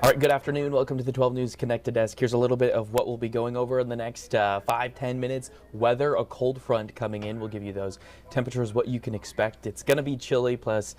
All right, good afternoon. Welcome to the 12 News Connected Desk. Here's a little bit of what we'll be going over in the next 5-10 minutes. Weather, a cold front coming in. We'll give you those temperatures, what you can expect. It's going to be chilly, plus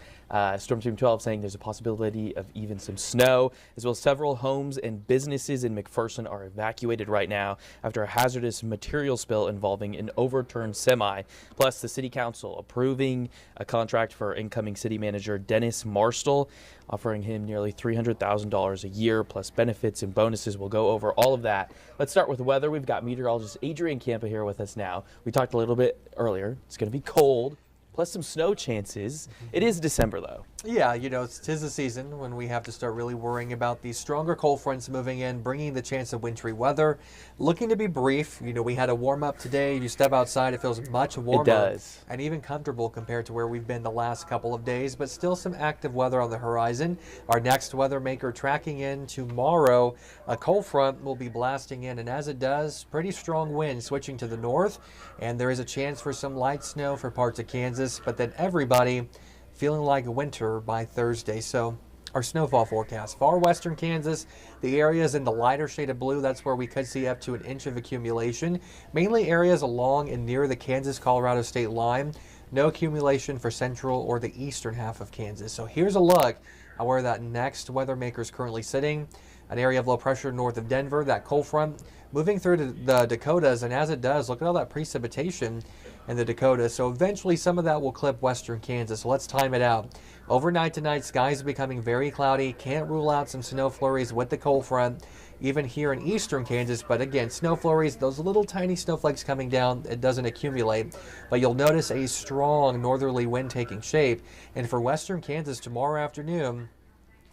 Storm Team 12 saying there's a possibility of even some snow, as well as several homes and businesses in McPherson are evacuated right now after a hazardous material spill involving an overturned semi. Plus, the City Council approving a contract for incoming City Manager Dennis Marstall, offering him nearly $300,000 a year, plus benefits and bonuses. We'll go over all of that. Let's start with weather. We've got meteorologist Adrian Campa here with us now. We talked a little bit earlier. It's going to be cold, plus some snow chances. It is December, though. Yeah, it's 'tis the season when we have to start really worrying about these stronger cold fronts moving in, bringing the chance of wintry weather. Looking to be brief, we had a warm up today. You step outside, it feels much warmer. It does. And even comfortable compared to where we've been the last couple of days, but still some active weather on the horizon. Our next weather maker tracking in tomorrow. A cold front will be blasting in, and as it does, pretty strong wind switching to the north, and there is a chance for some light snow for parts of Kansas, but then everybody feeling like winter by Thursday. So our snowfall forecast: far western Kansas, the areas in the lighter shade of blue, that's where we could see up to an inch of accumulation. Mainly areas along and near the Kansas-Colorado state line. No accumulation for central or the eastern half of Kansas. So here's a look at where that next weather maker is currently sitting. An area of low pressure north of Denver, that cold front moving through the Dakotas, and as it does, look at all that precipitation in the Dakotas. So eventually some of that will clip western Kansas. So let's time it out. Overnight tonight, skies becoming very cloudy. Can't rule out some snow flurries with the cold front, even here in eastern Kansas. But again, snow flurries, those little tiny snowflakes coming down, it doesn't accumulate. But you'll notice a strong northerly wind taking shape. And for western Kansas tomorrow afternoon,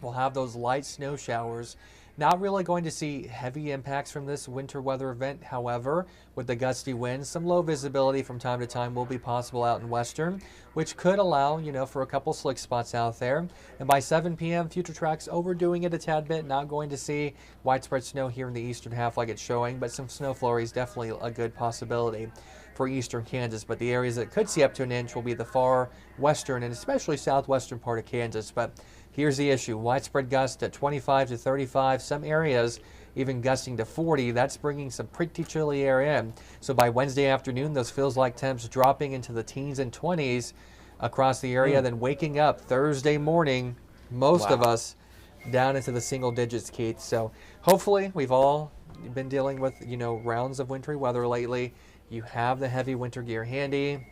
we'll have those light snow showers. Not really going to see heavy impacts from this winter weather event. However, with the gusty winds, some low visibility from time to time will be possible out in western, which could allow, for a couple slick spots out there. And by 7 p.m., Future Track's overdoing it a tad bit. Not going to see widespread snow here in the eastern half like it's showing, but some snow flurries definitely a good possibility for eastern Kansas. But the areas that could see up to an inch will be the far western and especially southwestern part of Kansas. But here's the issue: widespread gusts at 25 to 35, some areas even gusting to 40. That's bringing some pretty chilly air in. So by Wednesday afternoon, those feels like temps dropping into the teens and 20s across the area. Then waking up Thursday morning, most of us down into the single digits, Keith. So hopefully we've all been dealing with, rounds of wintry weather lately. You have the heavy winter gear handy.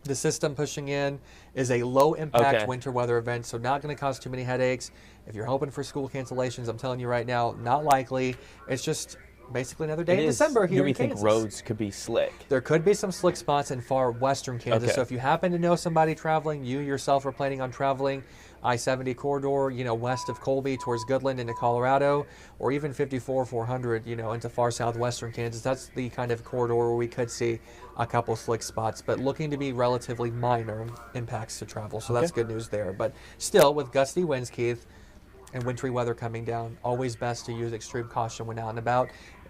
The system pushing in is a low impact winter weather event, so not going to cause too many headaches. If you're hoping for school cancellations, I'm telling you right now, not likely. It's just basically another day in December here in Kansas. Think roads could be slick? There could be some slick spots in far western Kansas. So if you happen to know somebody traveling, you yourself are planning on traveling I-70 corridor, west of Colby towards Goodland into Colorado, or even 54-400, into far southwestern Kansas. That's the kind of corridor where we could see a couple slick spots, but looking to be relatively minor impacts to travel. So that's good news there. But still, with gusty winds, Keith, and wintry weather coming down, always best to use extreme caution when out and about.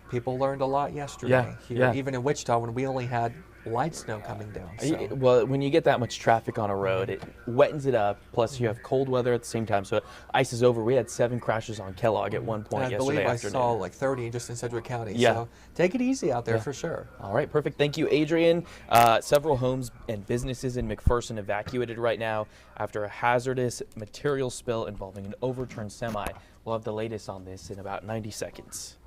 People learned a lot yesterday here, even in Wichita, when we only had light snow coming down. So. Well, when you get that much traffic on a road, it wettens it up. Plus, you have cold weather at the same time, so ice is over. We had 7 crashes on Kellogg at one point yesterday afternoon. I believe I saw like 30 just in Sedgwick County. Yeah. So take it easy out there for sure. All right, perfect. Thank you, Adrian. Several homes and businesses in McPherson evacuated right now after a hazardous material spill involving an overturned semi. We'll have the latest on this in about 90 seconds.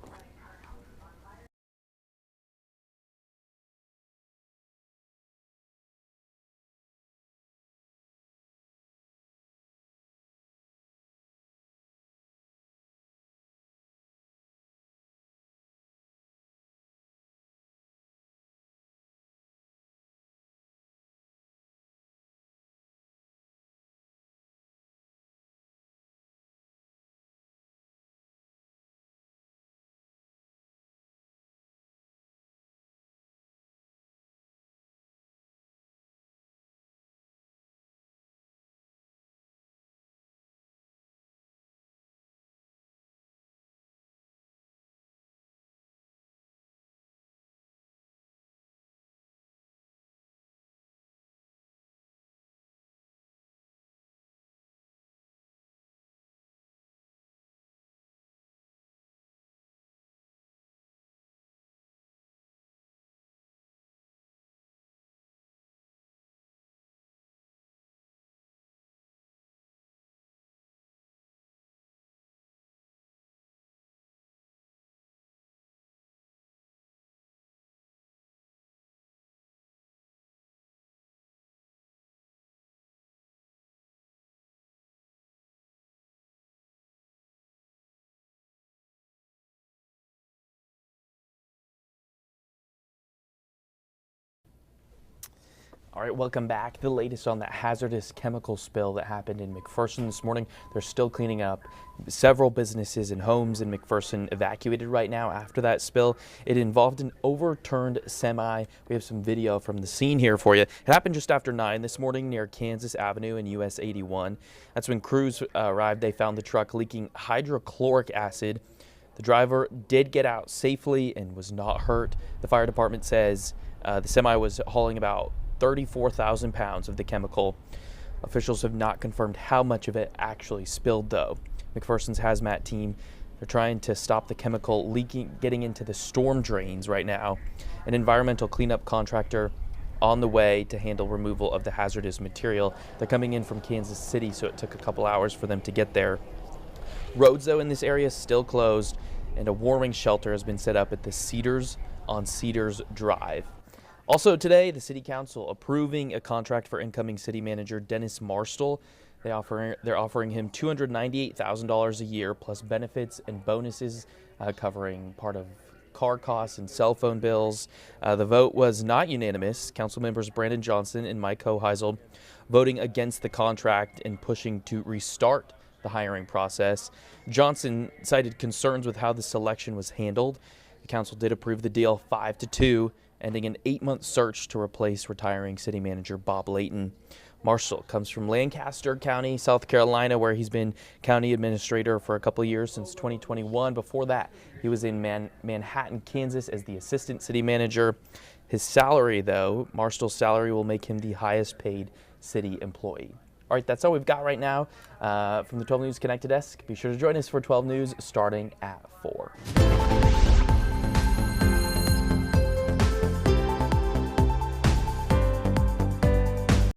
All right, welcome back. The latest on that hazardous chemical spill that happened in McPherson this morning. They're still cleaning up. Several businesses and homes in McPherson evacuated right now after that spill. It involved an overturned semi. We have some video from the scene here for you. It happened just after 9 this morning near Kansas Avenue and US 81. That's when crews arrived. They found the truck leaking hydrochloric acid. The driver did get out safely and was not hurt. The fire department says the semi was hauling about 34,000 pounds of the chemical. Officials have not confirmed how much of it actually spilled, though. McPherson's hazmat team, they're trying to stop the chemical getting into the storm drains right now. An environmental cleanup contractor on the way to handle removal of the hazardous material. They're coming in from Kansas City, so it took a couple hours for them to get there. Roads, though, in this area still closed, and a warming shelter has been set up at the Cedars on Cedars Drive. Also today, the City Council approving a contract for incoming City Manager Dennis Marstall. They're offering him $298,000 a year plus benefits and bonuses covering part of car costs and cell phone bills. The vote was not unanimous. Council members Brandon Johnson and Mike Hoheisel voting against the contract and pushing to restart the hiring process. Johnson cited concerns with how the selection was handled. The council did approve the deal 5-2. Ending an 8-month search to replace retiring city manager Bob Layton. Marshall comes from Lancaster County, South Carolina, where he's been county administrator for a couple of years since 2021. Before that, he was in Manhattan, Kansas as the assistant city manager. His salary, though, Marshall's salary will make him the highest paid city employee. All right, that's all we've got right now from the 12 News Connected Desk. Be sure to join us for 12 News starting at 4.